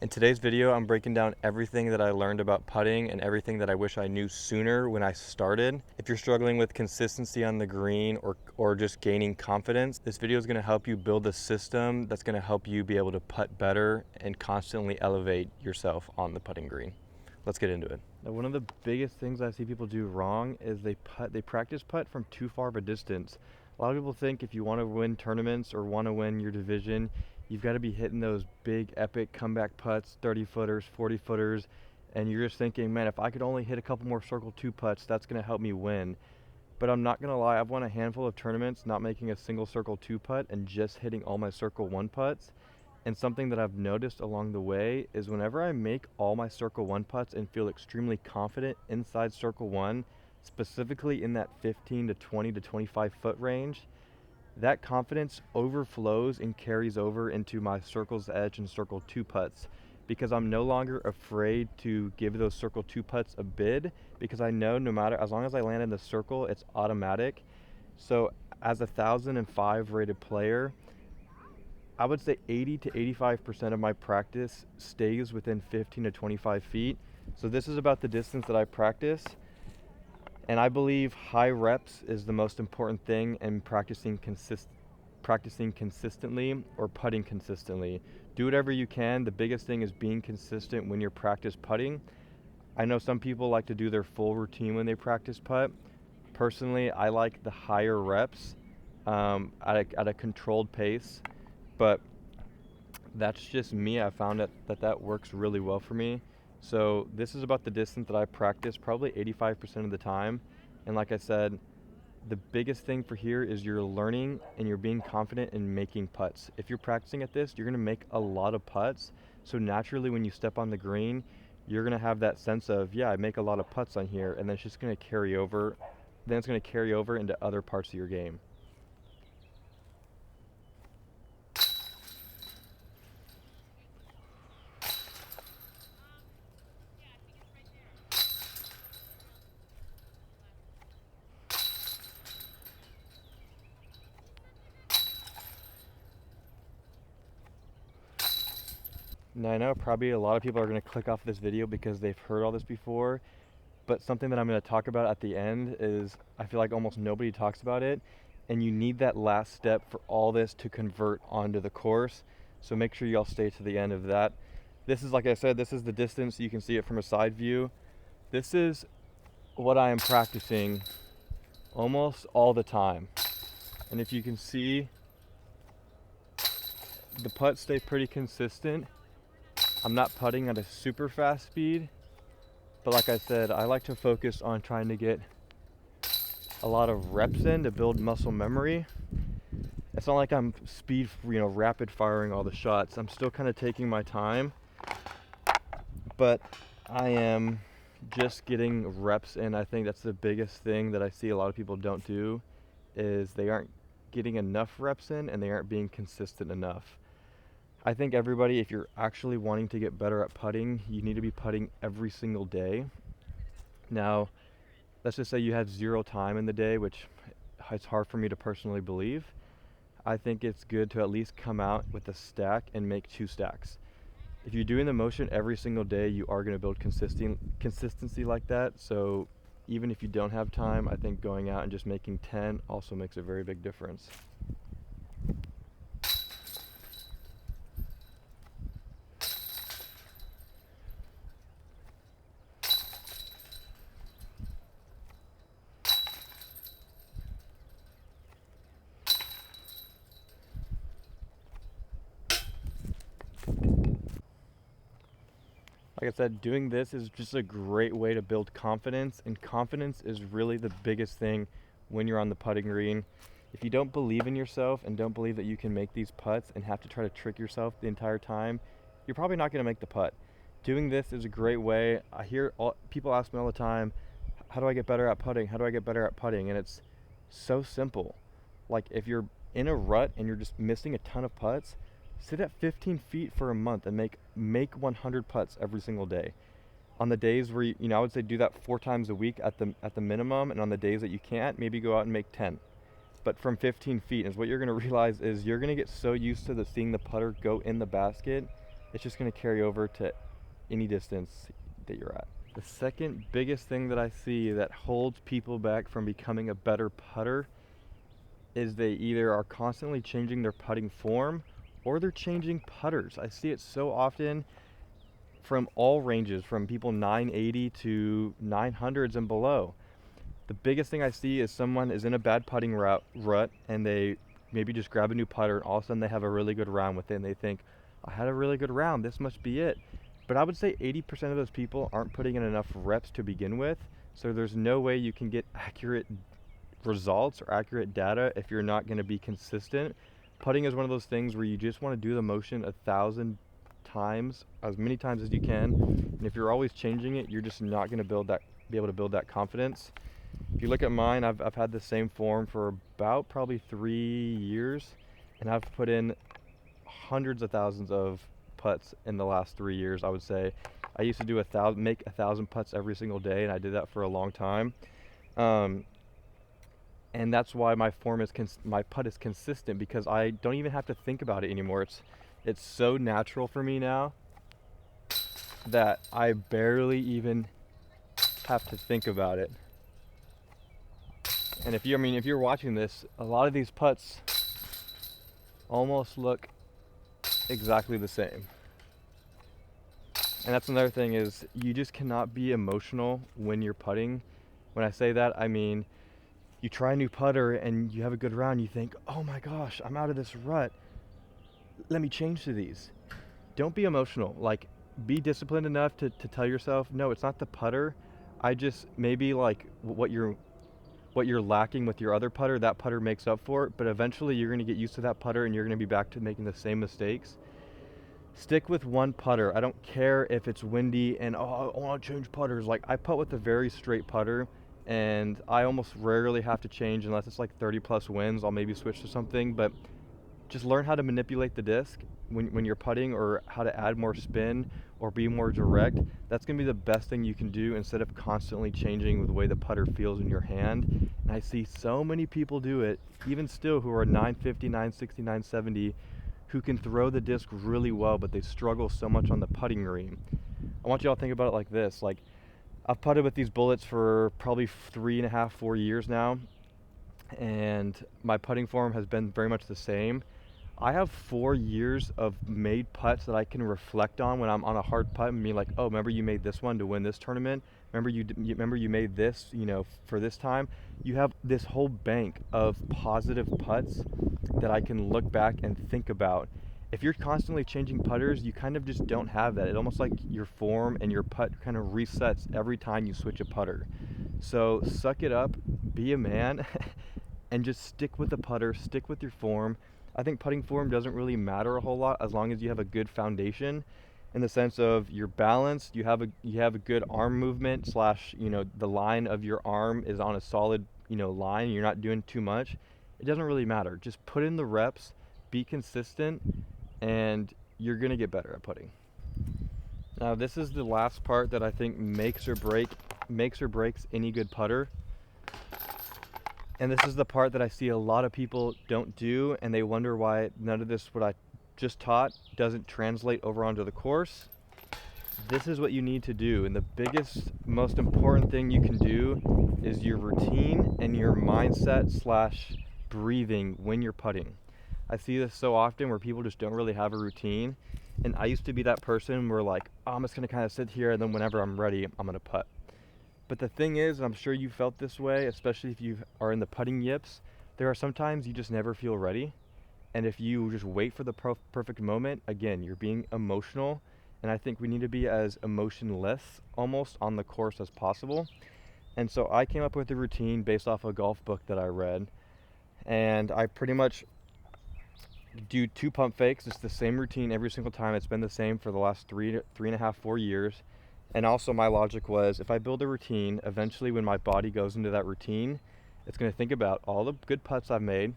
In today's video, I'm breaking down everything that I learned about putting and everything that I wish I knew sooner when I started. If you're struggling with consistency on the green or just gaining confidence, this video is going to help you build a system that's going to help you be able to putt better and constantly elevate yourself on the putting green. Let's get into it. Now, one of the biggest things I see people do wrong is they practice putt from too far of a distance. A lot of people think if you want to win tournaments or want to win your division, you've got to be hitting those big epic comeback putts, 30 footers, 40 footers, and you're just thinking, man, if I could only hit a couple more circle two putts, that's going to help me win. But I'm not going to lie, I've won a handful of tournaments not making a single circle two putt and just hitting all my circle one putts. And something that I've noticed along the way is whenever I make all my circle one putts and feel extremely confident inside circle one, specifically in that 15 to 20 to 25 foot range, that confidence overflows and carries over into my circle's edge and circle two putts, because I'm no longer afraid to give those circle two putts a bid, because I know no matter, as long as I land in the circle, it's automatic. So as a 1005 rated player, I would say 80 to 85% of my practice stays within 15 to 25 feet. So this is about the distance that I practice. And I believe high reps is the most important thing in practicing consistently or putting consistently. Do whatever you can. The biggest thing is being consistent when you're practice putting. I know some people like to do their full routine when they practice putt. Personally, I like the higher reps at a controlled pace, but that's just me. I found that works really well for me. So this is about the distance that I practice probably 85% of the time. And like I said, the biggest thing for here is you're learning and you're being confident in making putts. If you're practicing at this, you're going to make a lot of putts. So naturally, when you step on the green, you're going to have that sense of, yeah, I make a lot of putts on here, and then it's just going to carry over. Then it's going to carry over into other parts of your game. Now, I know probably a lot of people are going to click off this video because they've heard all this before, but something that I'm going to talk about at the end is I feel like almost nobody talks about it, and you need that last step for all this to convert onto the course. So make sure y'all stay to the end of that. This is, like I said, this is the distance. You can see it from a side view. This is what I am practicing almost all the time. And if you can see, the putts stay pretty consistent. I'm not putting at a super fast speed, but like I said, I like to focus on trying to get a lot of reps in to build muscle memory. It's not like I'm rapid firing all the shots. I'm still kind of taking my time, but I am just getting reps in. I think that's the biggest thing that I see a lot of people don't do, is they aren't getting enough reps in and they aren't being consistent enough. I think everybody, if you're actually wanting to get better at putting, you need to be putting every single day. Now, let's just say you have zero time in the day, which it's hard for me to personally believe. I think it's good to at least come out with a stack and make 2 stacks. If you're doing the motion every single day, you are going to build consistency like that. So even if you don't have time, I think going out and just making 10 also makes a very big difference. Like I said, doing this is just a great way to build confidence, and confidence is really the biggest thing when you're on the putting green. If you don't believe in yourself and don't believe that you can make these putts and have to try to trick yourself the entire time, you're probably not going to make the putt. Doing this is a great way. I hear people ask me all the time, how do I get better at putting? How do I get better at putting? And it's so simple. Like, if you're in a rut and you're just missing a ton of putts, sit at 15 feet for a month and make 100 putts every single day. On the days where I would say do that 4 times a week at the minimum, and on the days that you can't, maybe go out and make 10. But from 15 feet is what you're going to realize is you're going to get so used to seeing the putter go in the basket it's just going to carry over to any distance that you're at. The second biggest thing that I see that holds people back from becoming a better putter is they either are constantly changing their putting form or they're changing putters. I see it so often from all ranges, from people 980 to 900s and below. The biggest thing I see is someone is in a bad putting rut and they maybe just grab a new putter and all of a sudden they have a really good round with it and they think, I had a really good round, this must be it. But I would say 80% of those people aren't putting in enough reps to begin with, so there's no way you can get accurate results or accurate data if you're not going to be consistent. Putting is one of those things where you just want to do the motion 1,000 times, as many times as you can, and if you're always changing it, you're just not going to be able to build that confidence. If you look at mine, I've had the same form for about probably 3 years, and I've put in hundreds of thousands of putts in the last 3 years. I would say I used to do make 1,000 putts every single day, and I did that for a long time. And that's why my putt is consistent, because I don't even have to think about it anymore. It's so natural for me now that I barely even have to think about it. And if you're watching this, a lot of these putts almost look exactly the same. And that's another thing, is you just cannot be emotional when you're putting. When I say that, I mean, you try a new putter and you have a good round, you think, oh my gosh, I'm out of this rut, let me change to these. Don't be emotional. Like, be disciplined enough to tell yourself, no, it's not the putter. I just, maybe like what you're lacking with your other putter, that putter makes up for it, but eventually you're going to get used to that putter and you're going to be back to making the same mistakes. Stick with one putter. I don't care if it's windy and, oh, I want to change putters. Like, I putt with a very straight putter and I almost rarely have to change unless it's like 30 plus winds. I'll maybe switch to something, but just learn how to manipulate the disc when you're putting, or how to add more spin or be more direct. That's going to be the best thing you can do instead of constantly changing the way the putter feels in your hand. And I see so many people do it, even still, who are 950, 960, 970, who can throw the disc really well, but they struggle so much on the putting green. I want you all to think about it like this. Like, I've putted with these bullets for probably 3.5, 4 years now, and my putting form has been very much the same. I have 4 years of made putts that I can reflect on when I'm on a hard putt and be like, oh, remember you made this one to win this tournament? Remember you made this, for this time? You have this whole bank of positive putts that I can look back and think about. If you're constantly changing putters, you kind of just don't have that. It's almost like your form and your putt kind of resets every time you switch a putter. So suck it up, be a man, and just stick with the putter, stick with your form. I think putting form doesn't really matter a whole lot as long as you have a good foundation, in the sense of you're balanced, you have a good arm movement / the line of your arm is on a solid, line, you're not doing too much. It doesn't really matter. Just put in the reps, be consistent, and you're going to get better at putting. Now, this is the last part that I think makes or breaks any good putter. And this is the part that I see a lot of people don't do, and they wonder why none of this, what I just taught, doesn't translate over onto the course. This is what you need to do, and the biggest, most important thing you can do is your routine and your mindset / breathing when you're putting. I see this so often where people just don't really have a routine, and I used to be that person where, like, oh, I'm just going to kind of sit here, and then whenever I'm ready, I'm going to putt. But the thing is, and I'm sure you felt this way, especially if you are in the putting yips, there are sometimes you just never feel ready. And if you just wait for the perfect moment, again, you're being emotional. And I think we need to be as emotionless almost on the course as possible. And so I came up with a routine based off a golf book that I read. And I pretty much do 2 pump fakes. It's the same routine every single time. It's been the same for the last 3.5, 4 years. And also my logic was, if I build a routine, eventually when my body goes into that routine, it's going to think about all the good putts I've made.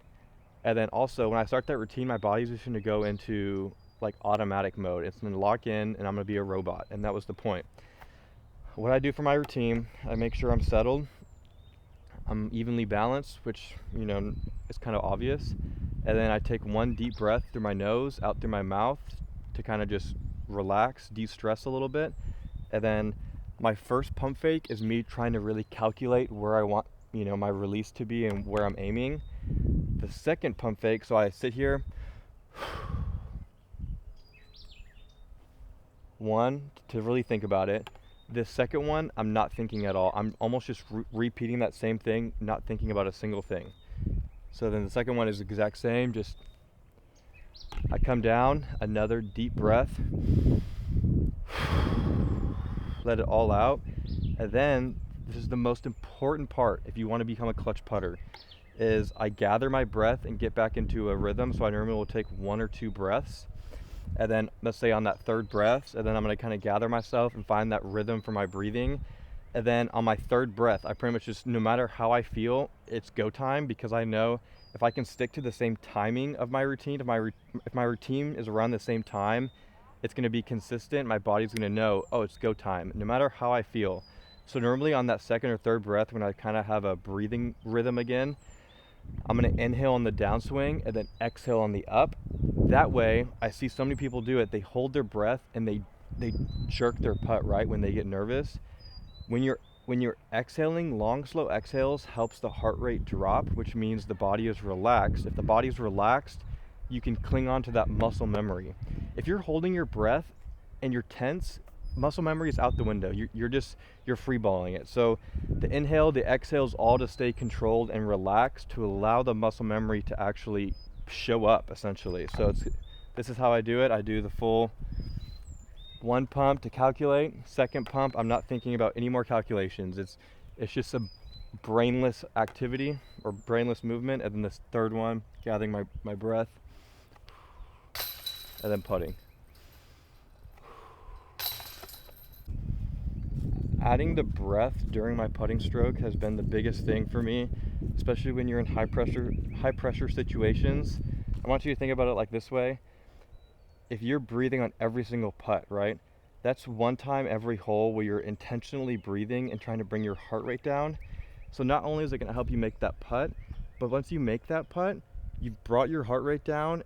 And then also when I start that routine, my body's just going to go into like automatic mode. It's going to lock in and I'm going to be a robot. And that was the point. What I do for my routine, I make sure I'm settled, I'm evenly balanced, which, is kind of obvious. And then I take one deep breath through my nose, out through my mouth, to kind of just relax, de-stress a little bit. And then my first pump fake is me trying to really calculate where I want, my release to be and where I'm aiming. The second pump fake, so I sit here, one, to really think about it. The second one, I'm not thinking at all. I'm almost just repeating that same thing, not thinking about a single thing. So then the second one is the exact same, just I come down, another deep breath, let it all out. And then this is the most important part if you want to become a clutch putter, is I gather my breath and get back into a rhythm. So I normally will take 1 or 2 breaths, and then let's say on that third breath, and then I'm going to kind of gather myself and find that rhythm for my breathing. And then on my third breath, I pretty much just, no matter how I feel, it's go time, because I know if I can stick to the same timing of my routine, if my routine is around the same time, it's going to be consistent. My body's going to know, oh, it's go time, no matter how I feel. So normally on that second or third breath, when I kind of have a breathing rhythm again, I'm going to inhale on the downswing and then exhale on the up. That way, I see so many people do it. They hold their breath and they jerk their putt, right, when they get nervous. When you're exhaling, long, slow exhales helps the heart rate drop, which means the body is relaxed. If the body is relaxed, you can cling on to that muscle memory. If you're holding your breath and you're tense, muscle memory is out the window. You're free balling it. So the inhale, the exhales, all to stay controlled and relaxed to allow the muscle memory to actually show up, essentially. So this is how I do it. I do the full 1 pump to calculate. Second pump, I'm not thinking about any more calculations. It's just a brainless activity or brainless movement. And then this third one, gathering my breath, and then putting. Adding the breath during my putting stroke has been the biggest thing for me, especially when you're in high pressure situations. I want you to think about it like this way. If you're breathing on every single putt, right? That's one time every hole where you're intentionally breathing and trying to bring your heart rate down. So not only is it going to help you make that putt, but once you make that putt, you've brought your heart rate down,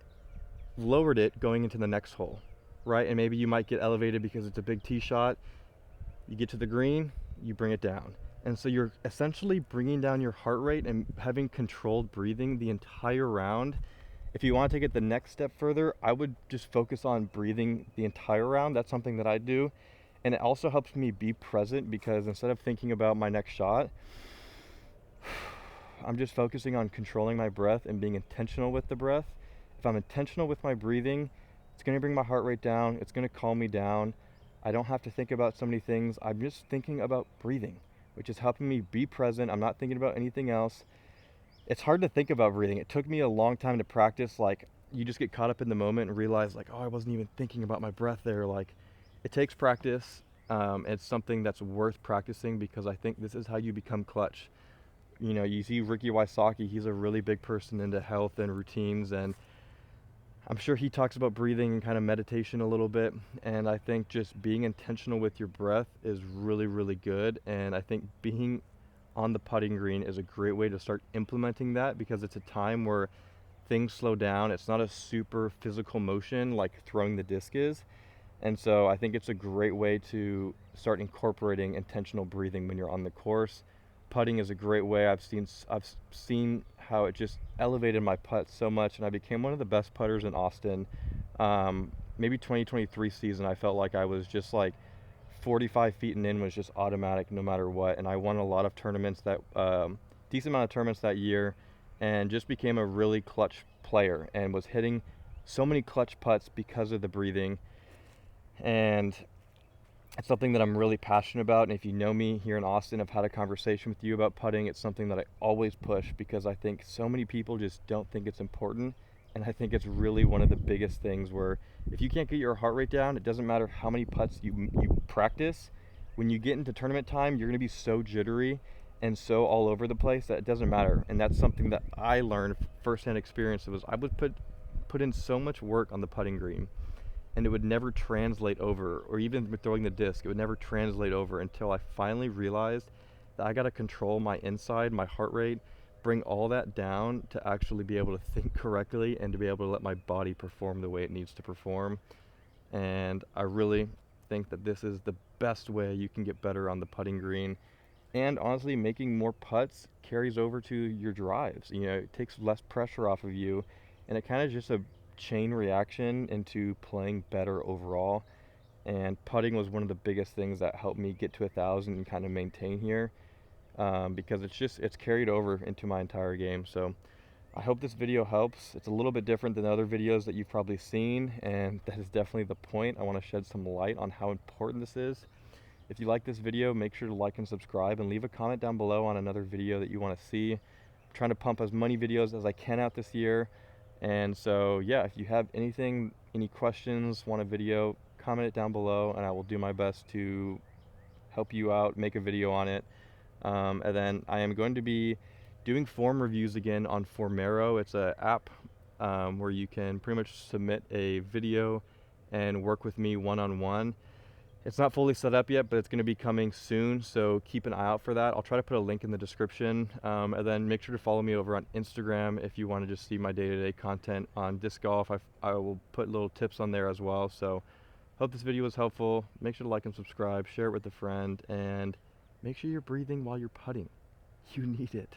lowered it going into the next hole, right? And maybe you might get elevated because it's a big tee shot. You get to the green, you bring it down. And so you're essentially bringing down your heart rate and having controlled breathing the entire round. If you want to take it the next step further, I would just focus on breathing the entire round. That's something that I do. And it also helps me be present, because instead of thinking about my next shot, I'm just focusing on controlling my breath and being intentional with the breath. If I'm intentional with my breathing, it's going to bring my heart rate down. It's going to calm me down. I don't have to think about so many things. I'm just thinking about breathing, which is helping me be present. I'm not thinking about anything else. It's hard to think about breathing. It took me a long time to practice. Like, you just get caught up in the moment and realize, like, oh, I wasn't even thinking about my breath there. Like, it takes practice. It's something that's worth practicing, because I think this is how you become clutch. You see Ricky Wysocki, he's a really big person into health and routines, and I'm sure he talks about breathing and kind of meditation a little bit. And I think just being intentional with your breath is really, really good. And I think being on the putting green is a great way to start implementing that, because it's a time where things slow down. It's not a super physical motion like throwing the disc is. And so I think it's a great way to start incorporating intentional breathing when you're on the course. Putting is a great way. I've seen how it just elevated my putt so much, and I became one of the best putters in Austin. Maybe 2023 season, I felt like I was just like 45 feet and in was just automatic no matter what. And I won a lot of tournaments, decent amount of tournaments that year, and just became a really clutch player and was hitting so many clutch putts because of the breathing. And it's something that I'm really passionate about. And if you know me here in Austin, I've had a conversation with you about putting. It's something that I always push, because I think so many people just don't think it's important. And I think it's really one of the biggest things, where if you can't get your heart rate down, it doesn't matter how many putts you practice. When you get into tournament time, you're going to be so jittery and so all over the place that it doesn't matter. And that's something that I learned firsthand experience. I would put in so much work on the putting green, and it would never translate over, or even with throwing the disc, it would never translate over until I finally realized that I got to control my inside, my heart rate, bring all that down to actually be able to think correctly and to be able to let my body perform the way it needs to perform. and I really think that this is the best way you can get better on the putting green. And honestly, making more putts carries over to your drives. You know, it takes less pressure off of you, and it kind of just a chain reaction into playing better overall. And putting was one of the biggest things that helped me get to 1,000 and kind of maintain here, because it's carried over into my entire game. So I hope this video helps. It's a little bit different than other videos that you've probably seen, and that is definitely the point. I want to shed some light on how important this is. If you like this video, make sure to like and subscribe, and leave a comment down below on another video that you want to see. I'm trying to pump as many videos as I can out this year. And so yeah, if you have anything, any questions, want a video, comment it down below, and I will do my best to help you out, make a video on it. And then I am going to be doing form reviews again on Formero. It's an app where you can pretty much submit a video and work with me one-on-one. It's not fully set up yet, but it's going to be coming soon, so keep an eye out for that. I'll try to put a link in the description, and then make sure to follow me over on Instagram if you want to just see my day-to-day content on disc golf. I will put little tips on there as well. So hope this video was helpful. Make sure to like and subscribe, share it with a friend, and make sure you're breathing while you're putting. You need it.